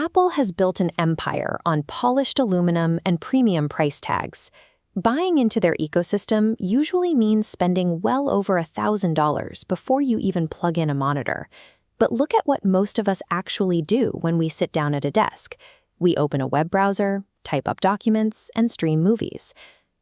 Apple has built an empire on polished aluminum and premium price tags. Buying into their ecosystem usually means spending well over $1,000 before you even plug in a monitor. But look at what most of us actually do when we sit down at a desk. We open a web browser, type up documents, and stream movies.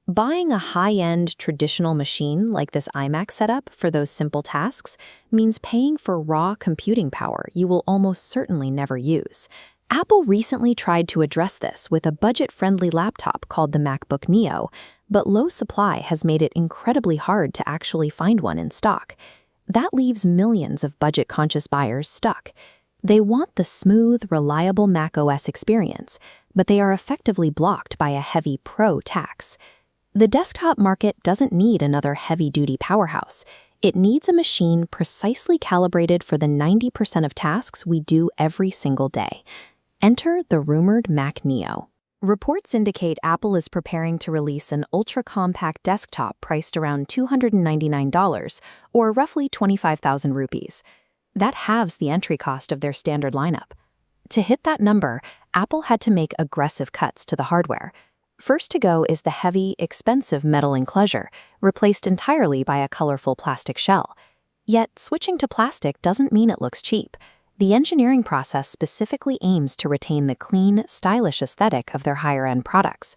Buying a high-end traditional machine like this iMac setup for those simple tasks means paying for raw computing power you will almost certainly never use. Apple recently tried to address this with a budget-friendly laptop called the MacBook Neo, but low supply has made it incredibly hard to actually find one in stock. That leaves millions of budget-conscious buyers stuck. They want the smooth, reliable macOS experience, but they are effectively blocked by a heavy Pro tax. The desktop market doesn't need another heavy-duty powerhouse. It needs a machine precisely calibrated for the 90% of tasks we do every single day. Enter the rumored Mac Neo. Reports indicate Apple is preparing to release an ultra-compact desktop priced around $299, or roughly 25,000 rupees. That halves the entry cost of their standard lineup. To hit that number, Apple had to make aggressive cuts to the hardware. First to go is the heavy, expensive metal enclosure, replaced entirely by a colorful plastic shell. Yet, switching to plastic doesn't mean it looks cheap. The engineering process specifically aims to retain the clean, stylish aesthetic of their higher-end products.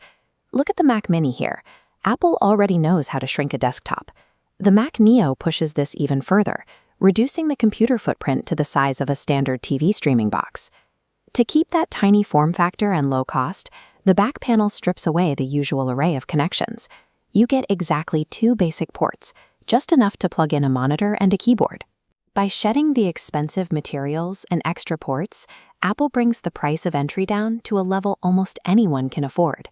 Look at the Mac Mini here. Apple already knows how to shrink a desktop. The Mac Neo pushes this even further, reducing the computer footprint to the size of a standard TV streaming box. To keep that tiny form factor and low cost, the back panel strips away the usual array of connections. You get exactly 2 basic ports, just enough to plug in a monitor and a keyboard. By shedding the expensive materials and extra ports, Apple brings the price of entry down to a level almost anyone can afford.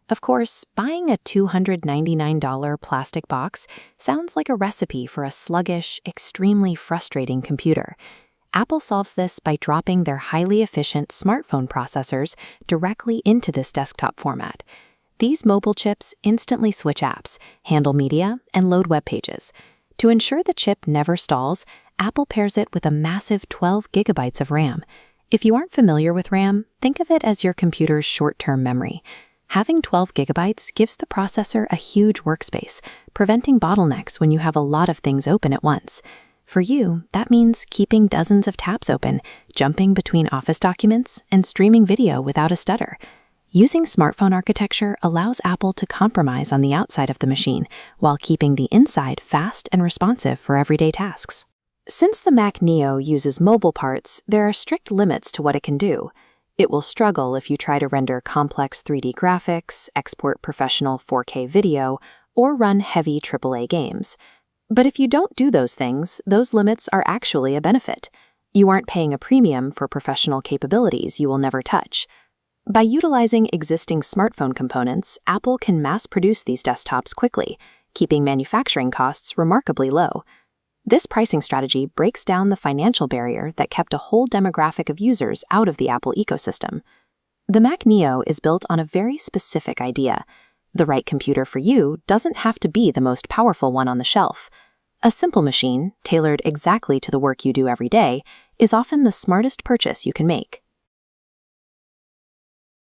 Of course, buying a $299 plastic box sounds like a recipe for a sluggish, extremely frustrating computer. Apple solves this by dropping their highly efficient smartphone processors directly into this desktop format. These mobile chips instantly switch apps, handle media, and load web pages. To ensure the chip never stalls, Apple pairs it with a massive 12 gigabytes of RAM. If you aren't familiar with RAM, think of it as your computer's short-term memory. Having 12 gigabytes gives the processor a huge workspace, preventing bottlenecks when you have a lot of things open at once. For you, that means keeping dozens of tabs open, jumping between Office documents, and streaming video without a stutter. Using smartphone architecture allows Apple to compromise on the outside of the machine while keeping the inside fast and responsive for everyday tasks. Since the Mac Neo uses mobile parts, there are strict limits to what it can do. It will struggle if you try to render complex 3D graphics, export professional 4K video, or run heavy AAA games. But if you don't do those things, those limits are actually a benefit. You aren't paying a premium for professional capabilities you will never touch. By utilizing existing smartphone components, Apple can mass-produce these desktops quickly, keeping manufacturing costs remarkably low. This pricing strategy breaks down the financial barrier that kept a whole demographic of users out of the Apple ecosystem. The Mac Neo is built on a very specific idea. The right computer for you doesn't have to be the most powerful one on the shelf. A simple machine, tailored exactly to the work you do every day, is often the smartest purchase you can make.